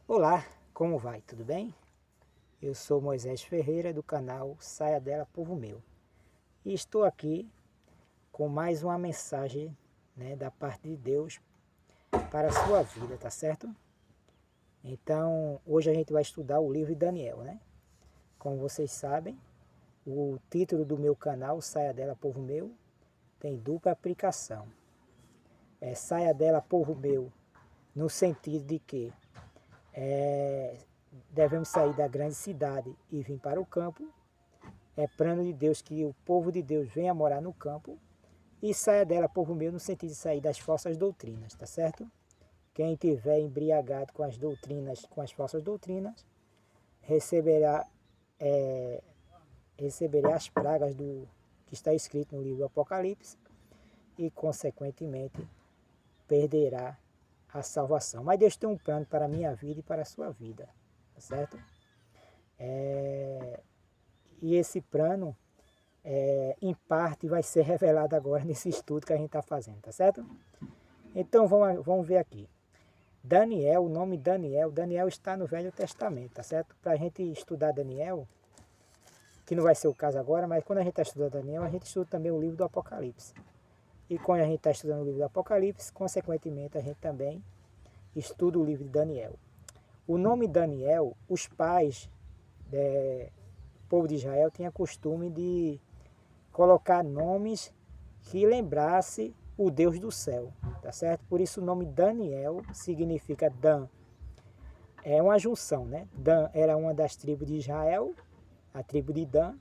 Olá, como vai? Tudo bem? Eu sou Moisés Ferreira do canal Saia Dela Povo Meu e estou aqui com mais uma mensagem, da parte de Deus para a sua vida, tá certo? Então, hoje a gente vai estudar o livro de Daniel, né? Como vocês sabem, o título do meu canal Saia Dela Povo Meu tem dupla aplicação. Saia Dela Povo Meu no sentido de que devemos sair da grande cidade e vir para o campo. É plano de Deus que o povo de Deus venha morar no campo e saia dela, povo meu, no sentido de sair das falsas doutrinas, tá certo? Quem tiver embriagado com as doutrinas, com as falsas doutrinas, receberá, é, receberá as pragas do que está escrito no livro do Apocalipse e, consequentemente, perderá a salvação. Mas Deus tem um plano para a minha vida e para a sua vida, tá certo? E esse plano, em parte, vai ser revelado agora nesse estudo que a gente está fazendo, tá certo? Então vamos ver aqui. Daniel, o nome Daniel, Daniel está no Velho Testamento, tá certo? Para a gente estudar Daniel, que não vai ser o caso agora, mas quando a gente está estudando Daniel, a gente estuda também o livro do Apocalipse. E quando a gente está estudando o livro do Apocalipse, consequentemente a gente também estuda o livro de Daniel. O nome Daniel, os pais do povo de Israel tinham costume de colocar nomes que lembrasse o Deus do céu, tá certo? Por isso o nome Daniel significa Dan. É uma junção, né? Dan era uma das tribos de Israel, a tribo de Dan,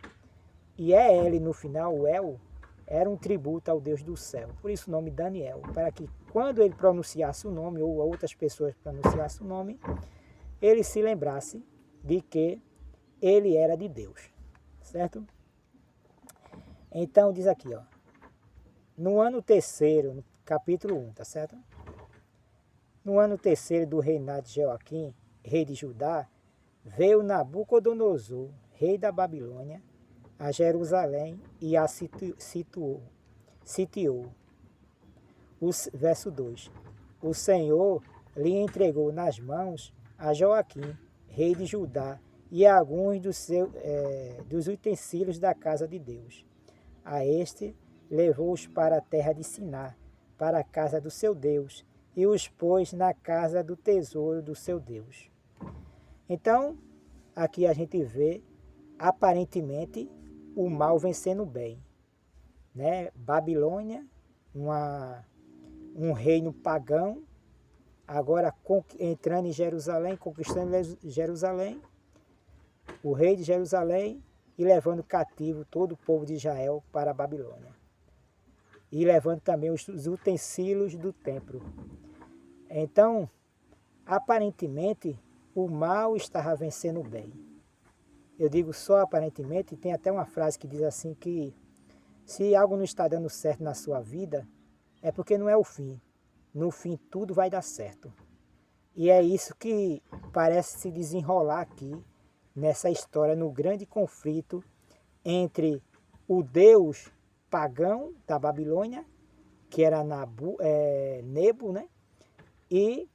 e El no final, o El, era um tributo ao Deus do céu. Por isso o nome Daniel, para que quando ele pronunciasse o nome, ou outras pessoas pronunciassem o nome, ele se lembrasse de que ele era de Deus, certo? Então diz aqui, ó, no ano terceiro, no capítulo 1, tá certo? No ano terceiro do reinado de Joaquim, rei de Judá, veio Nabucodonosor, rei da Babilônia, a Jerusalém e a sitiou. Verso 2. O Senhor lhe entregou nas mãos a Joaquim, rei de Judá, e a alguns dos utensílios da casa de Deus. A este levou-os para a terra de Siná, para a casa do seu Deus, e os pôs na casa do tesouro do seu Deus. Então, aqui a gente vê, aparentemente, o mal vencendo o bem, né? Babilônia, um reino pagão, agora entrando em Jerusalém, conquistando Jerusalém, o rei de Jerusalém, e levando cativo todo o povo de Israel para a Babilônia. E levando também os utensílios do templo. Então, aparentemente, o mal estava vencendo o bem. Eu digo só aparentemente, tem até uma frase que diz assim que se algo não está dando certo na sua vida, é porque não é o fim. No fim tudo vai dar certo. E é isso que parece se desenrolar aqui nessa história, no grande conflito entre o Deus pagão da Babilônia, que era Nebo, né? E,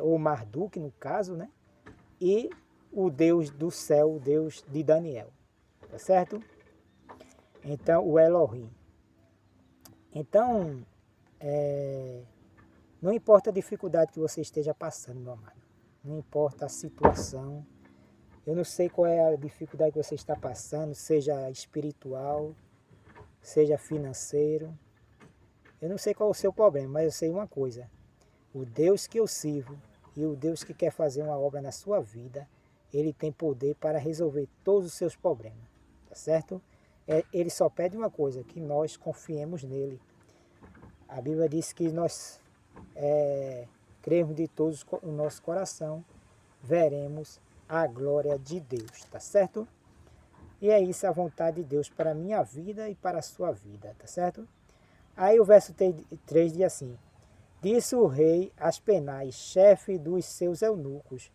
ou Marduk no caso, né? E o Deus do céu, o Deus de Daniel, tá certo? Então, o Elohim. Então, não importa a dificuldade que você esteja passando, meu amado. Não importa a situação. Eu não sei qual é a dificuldade que você está passando, seja espiritual, seja financeiro. Eu não sei qual é o seu problema, mas eu sei uma coisa. O Deus que eu sirvo e o Deus que quer fazer uma obra na sua vida, ele tem poder para resolver todos os seus problemas, tá certo? Ele só pede uma coisa, que nós confiemos nele. A Bíblia diz que nós cremos de todos o nosso coração, veremos a glória de Deus, tá certo? E é isso a vontade de Deus para a minha vida e para a sua vida, tá certo? Aí o verso 3 diz assim: disse o rei Aspenaz, chefe dos seus eunucos,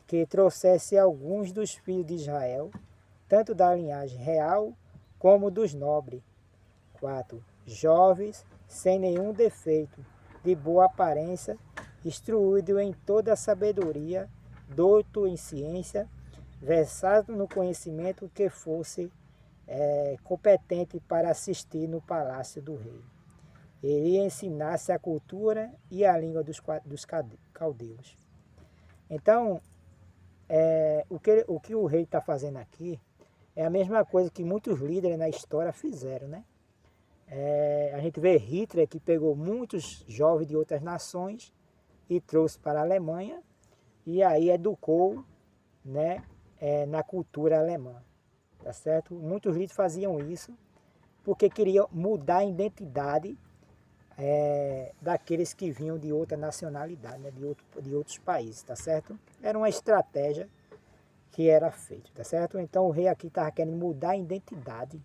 que trouxesse alguns dos filhos de Israel, tanto da linhagem real como dos nobres. 4. Jovens, sem nenhum defeito, de boa aparência, instruído em toda a sabedoria douto em ciência, versado no conhecimento que fosse competente para assistir no palácio do rei. Ele ensinasse a cultura e a língua dos caldeus. Então, o que o rei está fazendo aqui é a mesma coisa que muitos líderes na história fizeram, né? A gente vê Hitler, que pegou muitos jovens de outras nações e trouxe para a Alemanha e aí educou, né, na cultura alemã, tá certo? Muitos líderes faziam isso porque queriam mudar a identidade daqueles que vinham de outra nacionalidade, né, de outros países, tá certo? Era uma estratégia que era feita, tá certo? Então o rei aqui estava querendo mudar a identidade.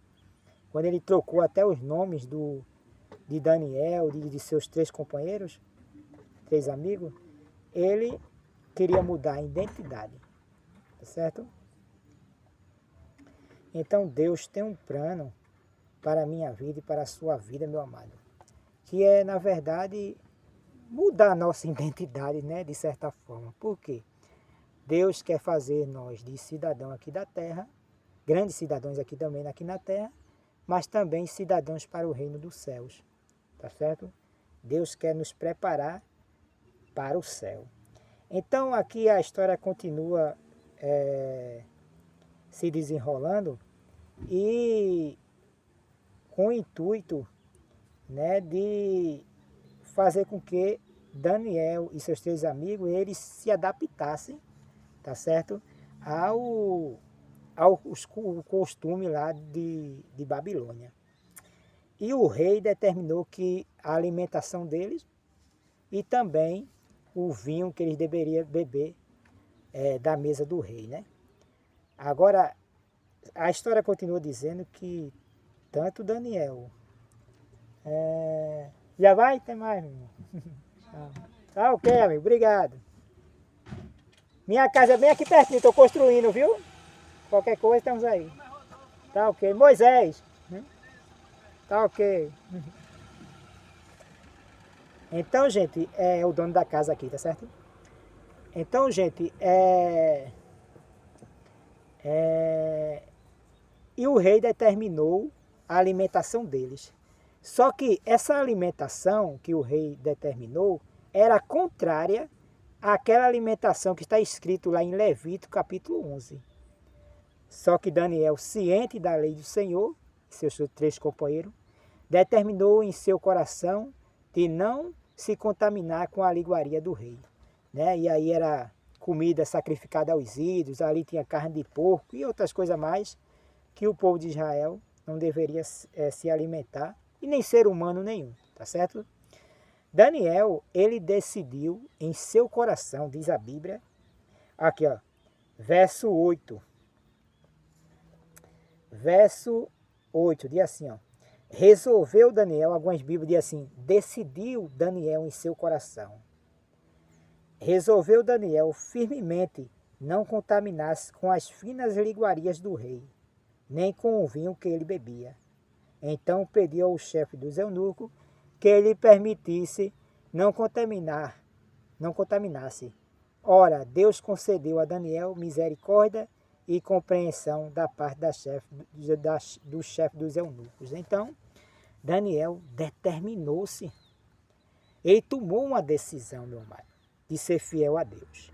Quando ele trocou até os nomes de Daniel, de seus 3 companheiros, 3 amigos, ele queria mudar a identidade, tá certo? Então Deus tem um plano para a minha vida e para a sua vida, meu amado, que é, na verdade, mudar a nossa identidade, né, de certa forma. Por quê? Deus quer fazer nós de cidadão aqui da terra, grandes cidadãos aqui também aqui na terra, mas também cidadãos para o reino dos céus, tá certo? Deus quer nos preparar para o céu. Então aqui a história continua se desenrolando e com o intuito, né, de fazer com que Daniel e seus 3 amigos eles se adaptassem, tá certo, ao costume lá de Babilônia. E o rei determinou que a alimentação deles e também o vinho que eles deveriam beber da mesa do rei, né? Agora, a história continua dizendo que tanto Daniel... Já vai? Tem mais, meu irmão? Tá ok, amigo. Obrigado. Minha casa é bem aqui pertinho. Estou construindo, viu? Qualquer coisa, estamos aí. Tá ok. Moisés. Tá ok. Então, gente, é o dono da casa aqui, tá certo? Então, gente, e o rei determinou a alimentação deles. Só que essa alimentação que o rei determinou era contrária àquela alimentação que está escrito lá em Levítico capítulo 11. Só que Daniel, ciente da lei do Senhor, seus 3 companheiros, determinou em seu coração de não se contaminar com a iguaria do rei, né? E aí era comida sacrificada aos ídolos, ali tinha carne de porco e outras coisas mais que o povo de Israel não deveria se alimentar e nem ser humano nenhum, tá certo? Daniel, ele decidiu em seu coração, diz a Bíblia, aqui ó, verso 8, diz assim ó, resolveu Daniel, algumas Bíblias dizem assim, decidiu Daniel em seu coração. Resolveu Daniel firmemente não contaminar-se com as finas iguarias do rei, nem com o vinho que ele bebia. Então pediu ao chefe dos eunucos que ele permitisse não contaminasse. Ora, Deus concedeu a Daniel misericórdia e compreensão da parte do chefe dos eunucos. Então, Daniel determinou-se. Ele tomou uma decisão, meu amado, de ser fiel a Deus.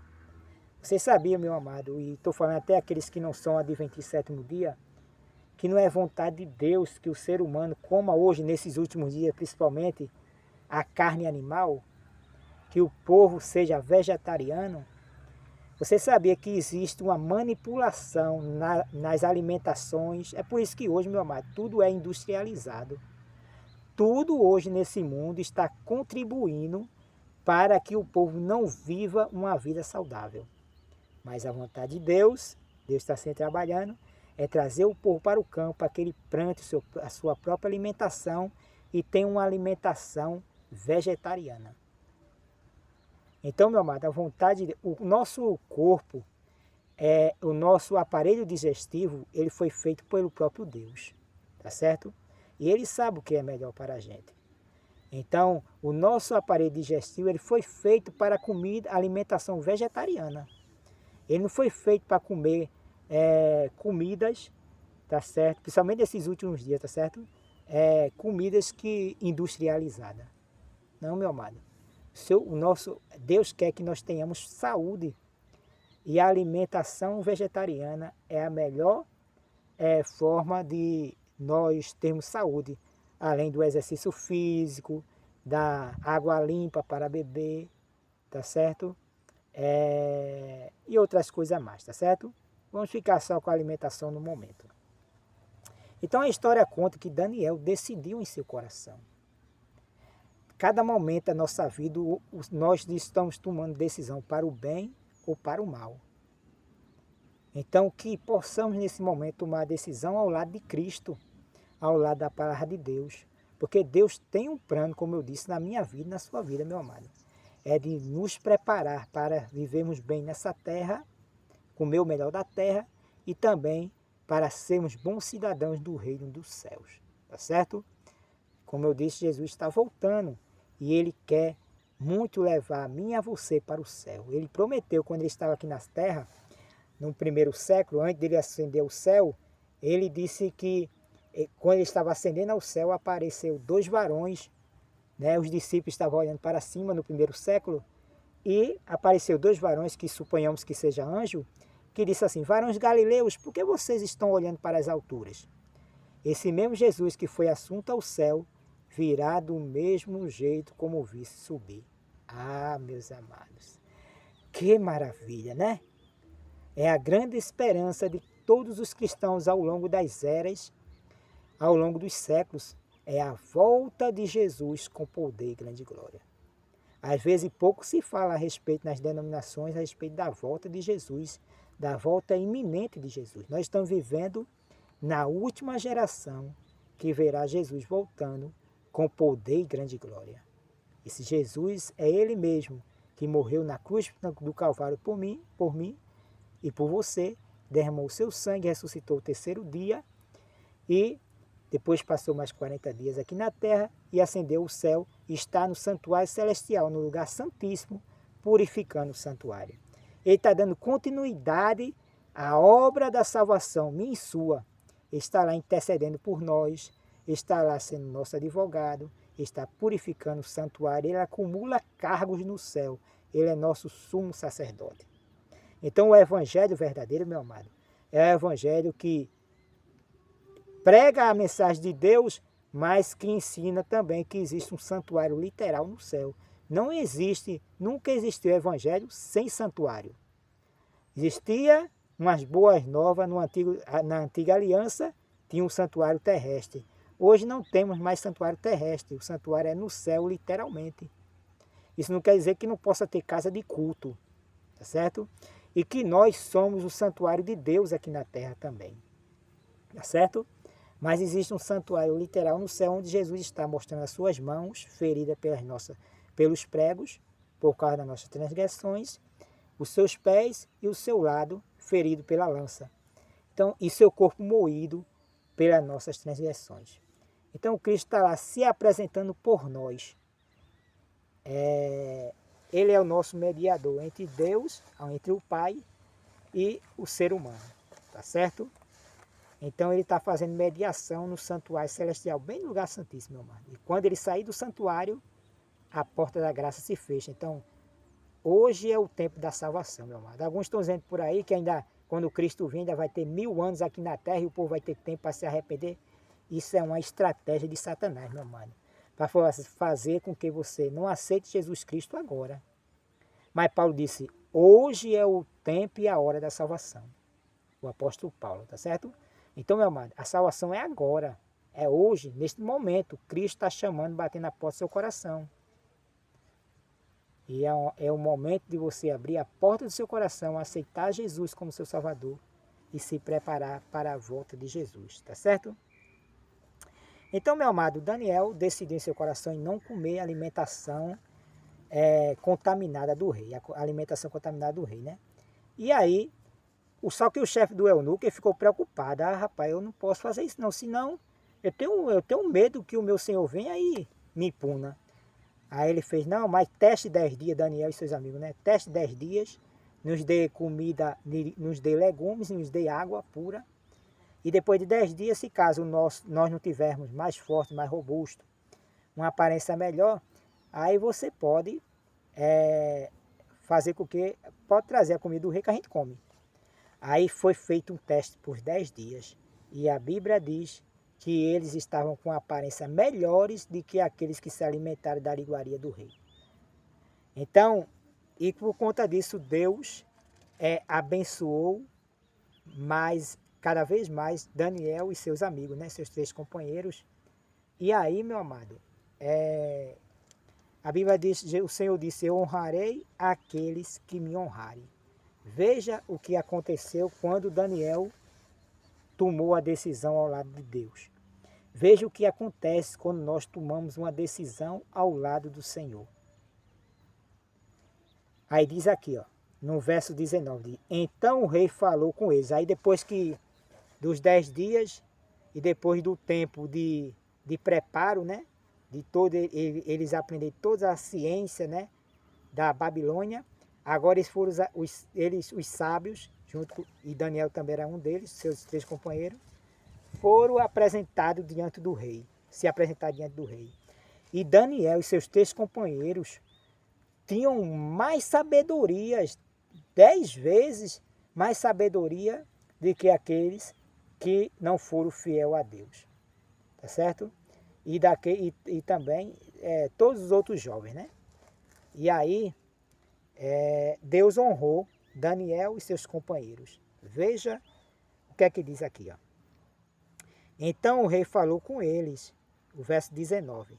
Você sabia, meu amado, e estou falando até aqueles que não são adventistas do 7º dia, que não é vontade de Deus que o ser humano coma hoje, nesses últimos dias, principalmente, a carne animal, que o povo seja vegetariano? Você sabia que existe uma manipulação nas alimentações? É por isso que hoje, meu amado, tudo é industrializado. Tudo hoje nesse mundo está contribuindo para que o povo não viva uma vida saudável. Mas a vontade de Deus, Deus está sempre trabalhando, é trazer o povo para o campo, para que ele plante a sua própria alimentação e tenha uma alimentação vegetariana. Então, meu amado, a vontade, o nosso corpo, o nosso aparelho digestivo, ele foi feito pelo próprio Deus, tá certo? E ele sabe o que é melhor para a gente. Então, o nosso aparelho digestivo, ele foi feito para comida, alimentação vegetariana. Ele não foi feito para comer comidas, tá certo? Principalmente nesses últimos dias, tá certo? Comidas que industrializadas. Não, meu amado. O nosso Deus quer que nós tenhamos saúde. E a alimentação vegetariana é a melhor forma de nós termos saúde. Além do exercício físico, da água limpa para beber, tá certo? E outras coisas a mais, tá certo? Vamos ficar só com a alimentação no momento. Então a história conta que Daniel decidiu em seu coração. Cada momento da nossa vida, nós estamos tomando decisão para o bem ou para o mal. Então que possamos nesse momento tomar a decisão ao lado de Cristo, ao lado da palavra de Deus. Porque Deus tem um plano, como eu disse, na minha vida e na sua vida, meu amado. É de nos preparar para vivermos bem nessa terra, comer o melhor da terra e também para sermos bons cidadãos do reino dos céus. Tá certo? Como eu disse, Jesus está voltando e Ele quer muito levar a mim e a você para o céu. Ele prometeu quando Ele estava aqui na terra, no primeiro século, antes de Ele ascender ao céu, Ele disse que quando Ele estava ascendendo ao céu, apareceu 2 varões, né? Os discípulos estavam olhando para cima no primeiro século e apareceu 2 varões que suponhamos que seja anjo, que disse assim: varões galileus, por que vocês estão olhando para as alturas? Esse mesmo Jesus que foi assunto ao céu, virá do mesmo jeito como visse subir. Ah, meus amados, que maravilha, né? É a grande esperança de todos os cristãos ao longo das eras, ao longo dos séculos, é a volta de Jesus com poder e grande glória. Às vezes pouco se fala a respeito nas denominações, a respeito da volta de Jesus, da volta iminente de Jesus. Nós estamos vivendo na última geração que verá Jesus voltando com poder e grande glória. Esse Jesus é Ele mesmo que morreu na cruz do Calvário por mim e por você, derramou o seu sangue, ressuscitou o 3º dia e depois passou mais 40 dias aqui na terra e ascendeu ao céu e está no santuário celestial, no lugar santíssimo, purificando o santuário. Ele está dando continuidade à obra da salvação, minha e sua. Ele está lá intercedendo por nós, está lá sendo nosso advogado, está purificando o santuário, ele acumula cargos no céu, ele é nosso sumo sacerdote. Então o evangelho verdadeiro, meu amado, é o evangelho que prega a mensagem de Deus, mas que ensina também que existe um santuário literal no céu. Não existe, nunca existiu evangelho sem santuário. Existia umas boas novas na antiga aliança, tinha um santuário terrestre. Hoje não temos mais santuário terrestre, o santuário é no céu literalmente. Isso não quer dizer que não possa ter casa de culto, tá certo? E que nós somos o santuário de Deus aqui na terra também, tá certo? Mas existe um santuário literal no céu onde Jesus está mostrando as suas mãos feridas pelos pregos, por causa das nossas transgressões, os seus pés e o seu lado ferido pela lança. Então, e seu corpo moído pelas nossas transgressões. Então, Cristo está lá se apresentando por nós. Ele é o nosso mediador entre Deus, entre o Pai e o ser humano, tá certo? Então ele está fazendo mediação no santuário celestial, bem no lugar santíssimo, meu amado. E quando ele sair do santuário, a porta da graça se fecha. Então, hoje é o tempo da salvação, meu amado. Alguns estão dizendo por aí que ainda, quando Cristo vir, ainda vai ter 1000 anos aqui na terra e o povo vai ter tempo para se arrepender. Isso é uma estratégia de Satanás, meu amado, para fazer com que você não aceite Jesus Cristo agora. Mas Paulo disse, hoje é o tempo e a hora da salvação. O apóstolo Paulo, tá certo? Então, meu amado, a salvação é agora, é hoje, neste momento. Cristo está chamando, batendo na porta do seu coração. E é o momento de você abrir a porta do seu coração, aceitar Jesus como seu Salvador e se preparar para a volta de Jesus, tá certo? Então, meu amado, Daniel decidiu em seu coração em não comer alimentação contaminada do rei, a alimentação contaminada do rei, né? E aí, só que o chefe do eunuco ficou preocupado. Ah, rapaz, eu não posso fazer isso não, senão eu tenho medo que o meu senhor venha e me puna. Aí ele fez, não, mas teste 10 dias, Daniel e seus amigos, né? Teste 10 dias, nos dê comida, nos dê legumes, nos dê água pura. E depois de 10 dias, se caso nós não tivermos mais forte, mais robusto, uma aparência melhor, aí você pode fazer com que, pode trazer a comida do rei que a gente come. Aí foi feito um teste por 10 dias. E a Bíblia diz que eles estavam com aparência melhores do que aqueles que se alimentaram da iguaria do rei. Então, e por conta disso, Deus abençoou cada vez mais Daniel e seus amigos, né? Seus 3 companheiros. E aí, meu amado, a Bíblia diz, o Senhor disse, eu honrarei aqueles que me honrarem. Veja o que aconteceu quando Daniel tomou a decisão ao lado de Deus. Veja o que acontece quando nós tomamos uma decisão ao lado do Senhor. Aí diz aqui, ó, no verso 19, então o rei falou com eles. Aí depois dos 10 dias e depois do tempo de preparo, né? De eles aprenderem toda a ciência, né? Da Babilônia. Agora eles foram os sábios, e Daniel também era um deles, seus 3 companheiros, foram apresentados diante do rei, se apresentaram diante do rei. E Daniel e seus 3 companheiros tinham mais sabedorias, 10 vezes mais sabedoria do que aqueles que não foram fiel a Deus. Tá certo? E também todos os outros jovens, né? E aí, Deus honrou Daniel e seus companheiros. Veja o que é que diz aqui, ó. Então o rei falou com eles, o verso 19.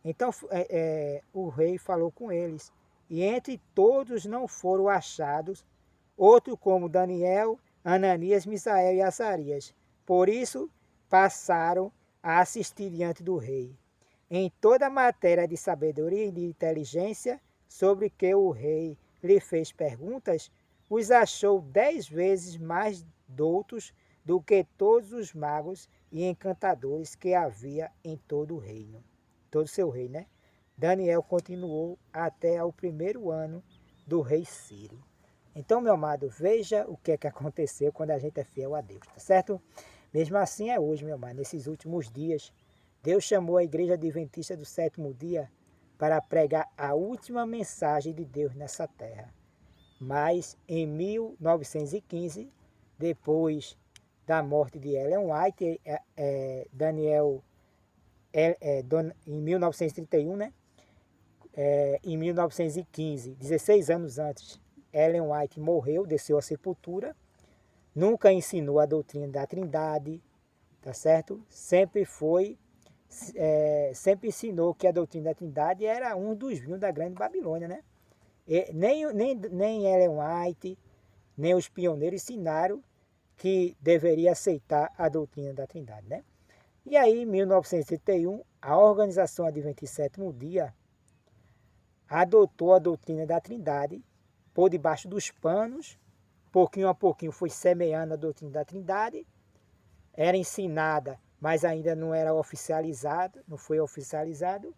Então o rei falou com eles, e entre todos não foram achados outro como Daniel, Ananias, Misael e Azarias. Por isso passaram a assistir diante do rei. Em toda a matéria de sabedoria e de inteligência, sobre que o rei lhe fez perguntas, os achou 10 vezes mais doutos do que todos os magos e encantadores que havia em todo o reino. Todo o seu reino, né? Daniel continuou até ao 1º ano do rei Ciro. Então, meu amado, veja o que aconteceu quando a gente é fiel a Deus, tá certo? Mesmo assim é hoje, meu amado, nesses últimos dias, Deus chamou a Igreja Adventista do 7º dia para pregar a última mensagem de Deus nessa terra. Mas em 1915, depois da morte de Ellen White, em 1931, né? Em 1915, 16 anos antes, Ellen White morreu, desceu à sepultura, nunca ensinou a doutrina da Trindade, tá certo? Sempre ensinou que a doutrina da Trindade era um dos vinhos da Grande Babilônia, né? Nem Ellen White, nem os pioneiros ensinaram que deveria aceitar a doutrina da Trindade, né? E aí, em 1931, a Organização Adventista 7º Dia adotou a doutrina da Trindade por debaixo dos panos, pouquinho a pouquinho foi semeando a doutrina da Trindade, era ensinada, mas ainda não era oficializado, não foi oficializado.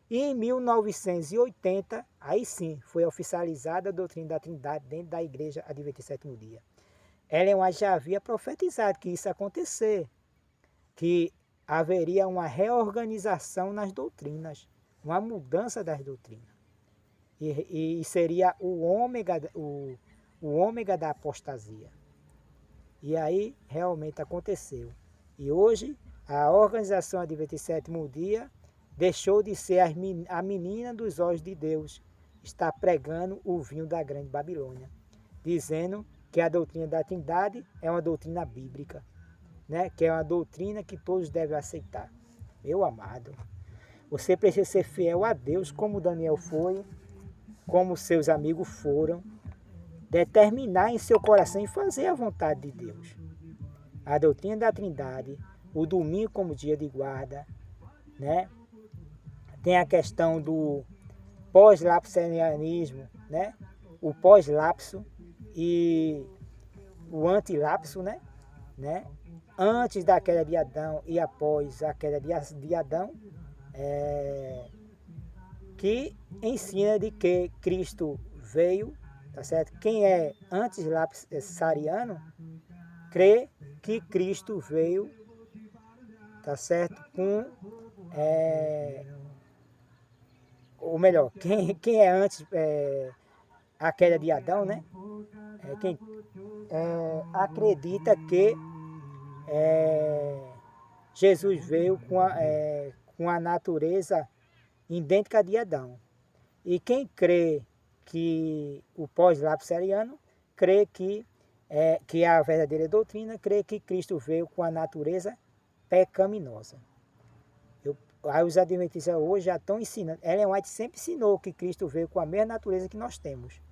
E em 1980, aí sim, foi oficializada a doutrina da Trindade dentro da Igreja Adventista 7º Dia. Ellen White já havia profetizado que isso ia acontecer, que haveria uma reorganização nas doutrinas, uma mudança das doutrinas. E seria o ômega da apostasia. E aí realmente aconteceu. E hoje a Organização Adventista 7º Dia deixou de ser a menina dos olhos de Deus, está pregando o vinho da Grande Babilônia, dizendo que a doutrina da Trindade é uma doutrina bíblica, né? Que é uma doutrina que todos devem aceitar. Meu amado, você precisa ser fiel a Deus como Daniel foi, como seus amigos foram, determinar em seu coração e fazer a vontade de Deus. A doutrina da Trindade, o domingo como dia de guarda, né? Tem a questão do pós-lapsarianismo, né? O pós-lapso e o antilapso, né? Antes da queda de Adão e após a queda de Adão, que ensina de que Cristo veio, tá certo? Quem é anti-lapsariano crê que Cristo veio, tá certo? Ou melhor, quem é antes a queda de Adão, né? Quem acredita que Jesus veio com a natureza idêntica de Adão. E quem crê que o pós-lapsariano crê que é a verdadeira doutrina, crê que Cristo veio com a natureza pecaminosa. Aí os adventistas hoje já estão ensinando. Ellen White sempre ensinou que Cristo veio com a mesma natureza que nós temos.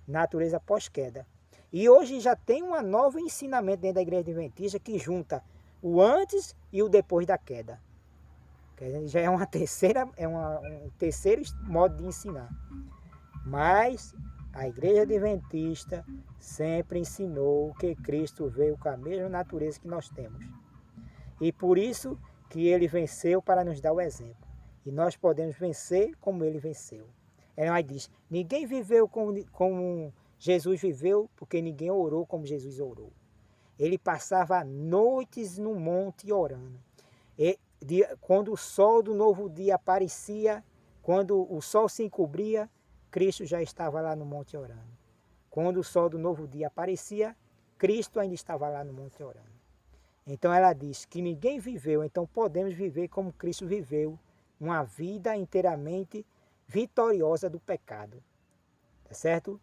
Natureza pós-queda. E hoje já tem um novo ensinamento dentro da igreja adventista que junta o antes e o depois da queda. Já é um terceiro modo de ensinar. Mas a igreja adventista sempre ensinou que Cristo veio com a mesma natureza que nós temos. E por isso que ele venceu para nos dar o exemplo. E nós podemos vencer como ele venceu. Ela diz, ninguém viveu como Jesus viveu, porque ninguém orou como Jesus orou. Ele passava noites no monte orando. Quando o sol do novo dia aparecia, quando o sol se encobria, Cristo já estava lá no monte orando. Quando o sol do novo dia aparecia, Cristo ainda estava lá no monte orando. Então ela diz que ninguém viveu, então podemos viver como Cristo viveu, uma vida inteiramente vitoriosa do pecado. Tá certo?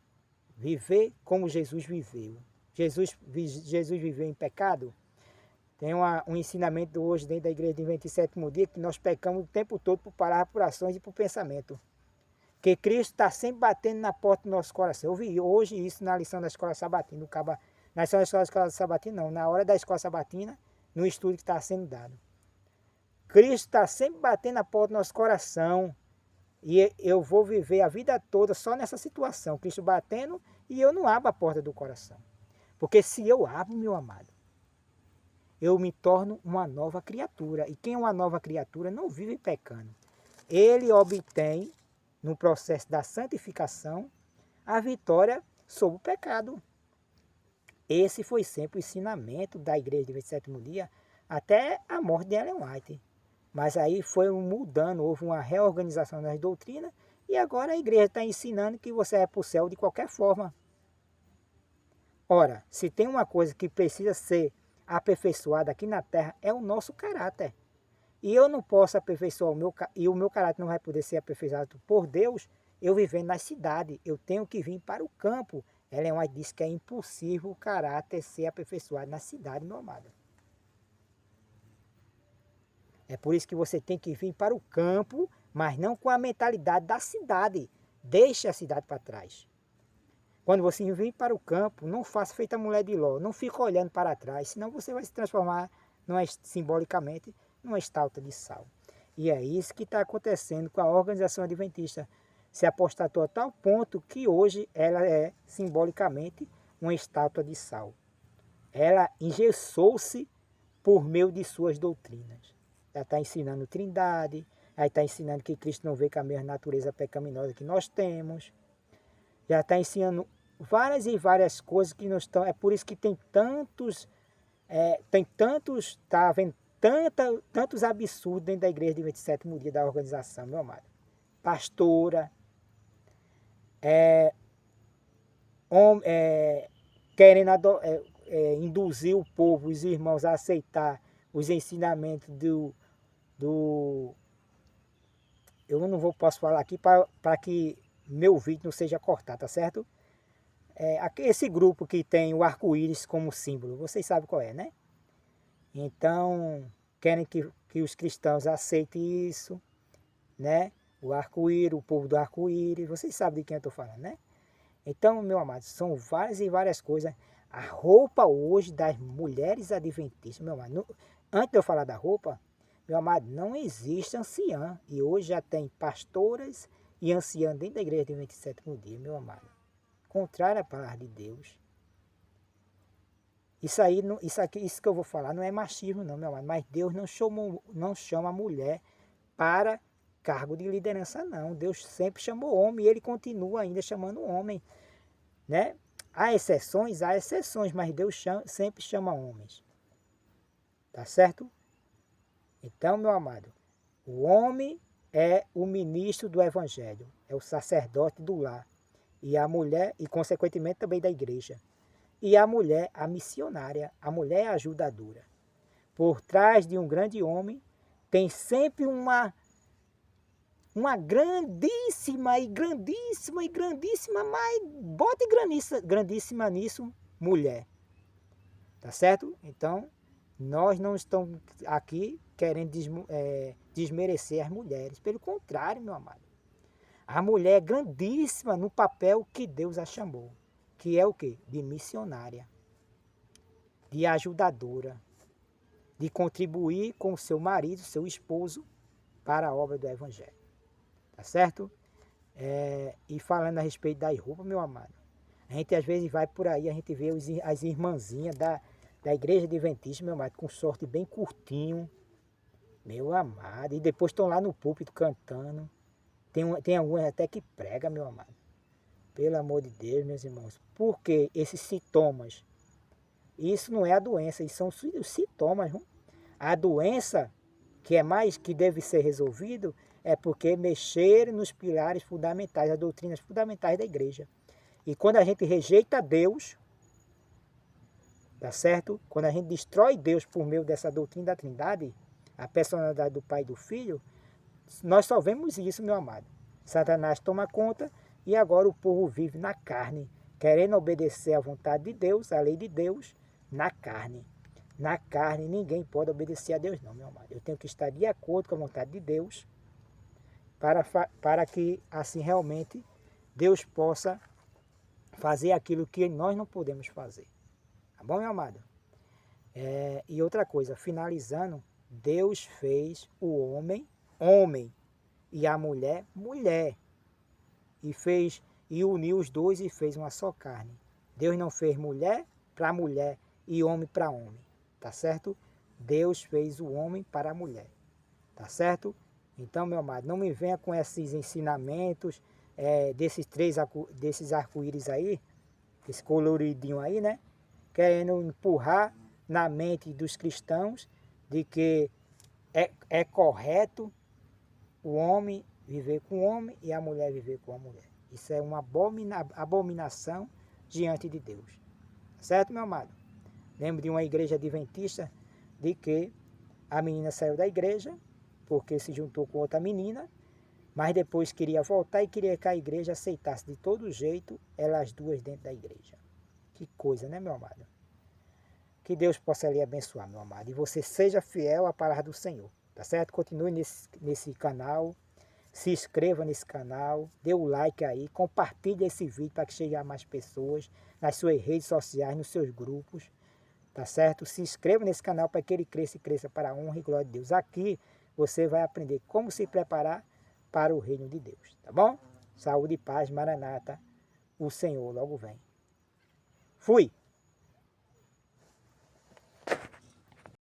Viver como Jesus viveu. Jesus viveu em pecado? Tem um ensinamento hoje dentro da igreja de 27º dia que nós pecamos o tempo todo por palavras, por ações e por pensamento. Que Cristo está sempre batendo na porta do nosso coração. Eu vi hoje isso na lição da escola sabatina. Na lição da escola sabatina não, na hora da escola sabatina, no estudo que está sendo dado. Cristo está sempre batendo na porta do nosso coração. E eu vou viver a vida toda só nessa situação. Cristo batendo e eu não abro a porta do coração. Porque se eu abro, meu amado, eu me torno uma nova criatura. E quem é uma nova criatura não vive pecando. Ele obtém, no processo da santificação, a vitória sobre o pecado. Esse foi sempre o ensinamento da igreja de 27º dia, até a morte de Ellen White. Mas aí foi mudando, houve uma reorganização das doutrinas, e agora a igreja está ensinando que você é para o céu de qualquer forma. Ora, se tem uma coisa que precisa ser aperfeiçoada aqui na terra, é o nosso caráter. E eu não posso aperfeiçoar e o meu caráter não vai poder ser aperfeiçoado por Deus, eu vivendo na cidade. Eu tenho que vir para o campo. Ellen White disse que é impossível o caráter ser aperfeiçoado na cidade, meu amado. É por isso que você tem que vir para o campo, mas não com a mentalidade da cidade. Deixe a cidade para trás. Quando você vir para o campo, não faça feita a mulher de Ló. Não fique olhando para trás, senão você vai se transformar simbolicamente numa estátua de sal. E é isso que está acontecendo com a organização adventista. Se apostatou a tal ponto que hoje ela é simbolicamente uma estátua de sal. Ela engessou-se por meio de suas doutrinas. Ela está ensinando trindade, ela está ensinando que Cristo não veio com a mesma natureza pecaminosa que nós temos. Já está ensinando várias e várias coisas que não estão. É por isso que tem tantos, está havendo tantos absurdos dentro da igreja de 27º dia da organização, meu amado. Pastora, querendo induzir o povo, os irmãos a aceitar os ensinamentos eu não posso falar aqui para que meu vídeo não seja cortado, tá certo? Esse grupo que tem o arco-íris como símbolo, vocês sabem qual é, né? Então, querem que os cristãos aceitem isso, né? O arco-íris, o povo do arco-íris, vocês sabem de quem eu estou falando, né? Então, meu amado, são várias e várias coisas. A roupa hoje das mulheres adventistas, meu amado, antes de eu falar da roupa, meu amado, não existe anciã. E hoje já tem pastoras e anciãs dentro da igreja de 27º dia, meu amado. Contrário à palavra de Deus. Isso que eu vou falar não é machismo não, meu amado. Mas Deus não chama a mulher para cargo de liderança não. Deus sempre chamou homem e ele continua ainda chamando homem. né? Há exceções, mas Deus sempre chama homens. Tá certo? Então, meu amado, o homem é o ministro do evangelho, é o sacerdote do lar. E a mulher, e consequentemente também da igreja. E a mulher, a missionária, a mulher ajudadora. Por trás de um grande homem, tem sempre uma grandíssima, mas bote grandíssima nisso, mulher. Tá certo? Então, nós não estamos aqui querendo desmerecer as mulheres. Pelo contrário, meu amado. A mulher é grandíssima no papel que Deus a chamou. Que é o quê? De missionária. De ajudadora. De contribuir com o seu marido, seu esposo, para a obra do evangelho. Tá certo? E falando a respeito das roupas, meu amado. A gente às vezes vai por aí, a gente vê as irmãzinhas da igreja adventista, meu amado, com sorte bem curtinho. Meu amado. E depois estão lá no púlpito cantando. Tem algumas até que prega, meu amado. Pelo amor de Deus, meus irmãos. Por que esses sintomas? Isso não é a doença, isso são os sintomas. Não? A doença que deve ser resolvido é porque mexer nos pilares fundamentais, as doutrinas fundamentais da igreja. E quando a gente rejeita Deus, tá certo? Quando a gente destrói Deus por meio dessa doutrina da Trindade, a personalidade do Pai e do Filho, nós só vemos isso, meu amado. Satanás toma conta e agora o povo vive na carne, querendo obedecer à vontade de Deus, à lei de Deus, na carne. Na carne ninguém pode obedecer a Deus não, meu amado. Eu tenho que estar de acordo com a vontade de Deus para que assim realmente Deus possa fazer aquilo que nós não podemos fazer. Tá bom, meu amado? E outra coisa, finalizando, Deus fez o homem, homem, e a mulher, mulher. E uniu os dois e fez uma só carne. Deus não fez mulher para mulher e homem para homem. Tá certo? Deus fez o homem para a mulher. Tá certo? Então, meu amado, não me venha com esses ensinamentos desses arco-íris aí, esse coloridinho aí, né? Querendo empurrar na mente dos cristãos de que é correto o homem viver com o homem e a mulher viver com a mulher. Isso é uma abominação diante de Deus. Certo, meu amado? Lembro de uma igreja adventista de que a menina saiu da igreja porque se juntou com outra menina, mas depois queria voltar e queria que a igreja aceitasse de todo jeito elas duas dentro da igreja. Que coisa, né, meu amado? Que Deus possa lhe abençoar, meu amado. E você seja fiel à palavra do Senhor. Tá certo? Continue nesse canal. Se inscreva nesse canal. Dê o like aí. Compartilhe esse vídeo para que chegue a mais pessoas. Nas suas redes sociais, nos seus grupos. Tá certo? Se inscreva nesse canal para que ele cresça e cresça para a honra e glória de Deus. Aqui você vai aprender como se preparar para o reino de Deus. Tá bom? Saúde e paz, Maranata. O Senhor logo vem. Fui!